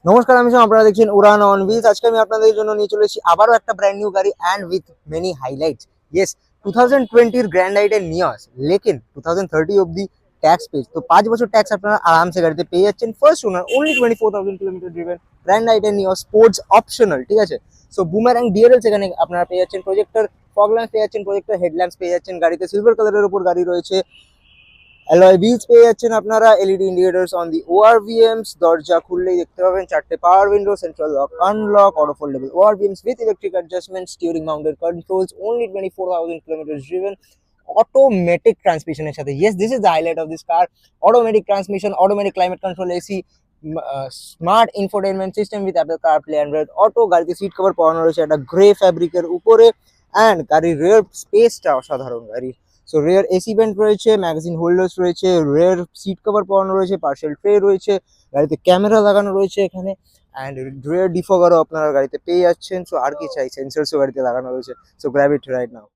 নমস্কার, আমি সোম, আপনারা দেখছেন উড়ান অন হুইলস। আজকে আমি আপনাদের জন্য নিয়ে চলে এসেছি আবারও একটা ব্র্যান্ড নিউ গাড়ি and with many highlights. Yes, 2020 grand আইটের নিয়স, লেকিন 2030 অব্দি ট্যাক্স পেজ, তো 5 বছর ট্যাক্স আপনারা আরামসে গাড়িতে পেয়ে যাচ্ছেন। First owner, only 24,000 kilometre driven grand আইটের নিয়স, স্পোর্টস অপশনাল, ঠিক আছে। সো বুমার অ্যান্ড ডিএলএল সেখানে আপনারা পেয়ে যাচ্ছেন, প্রজেক্টর ফগ ল্যাম্পস পেয়ে যাচ্ছেন, প্রজেক্টর হেডল্যাম্পস পেয়ে যাচ্ছেন, গাড়িতে সিলভার কালারের উপর গাড়ি রয়েছে। অ্যালয় হুইলস পেয়ে যাচ্ছেন আপনারা, LED indicators on the ORVMs, দরজা খুললেই দেখতে পাবেন 4টে power window, central lock unlock, auto foldable ORVMs with electric adjustment, steering mounted controls, only 24,000 kilometre driven, automatic ট্রান্সমিশনের সাথে। Yes, this is the highlight of this car. Automatic transmission, automatic climate control, AC, smart infotainment system with Apple CarPlay, Android auto. গাড়িতে seat cover পরানো রয়েছে একটা grey ফ্যাব্রিকের উপরে। And গাড়ির rare স্পেসটা অসাধারণ গাড়ির। সো রেয়ার এসি ভেন্ট রয়েছে, ম্যাগাজিন হোল্ডার্স রয়েছে, রেয়ার সিট কভার পরানো রয়েছে, পার্সেল ট্রে রয়েছে, গাড়িতে ক্যামেরা লাগানো রয়েছে এখানে। অ্যান্ড রেয়ার ডিফগারও আপনারা গাড়িতে পেয়ে যাচ্ছেন। সো আর কি চাই, সেন্সার্সও গাড়িতে লাগানো রয়েছে। সো গ্র্যাব ইট রাইট নাও।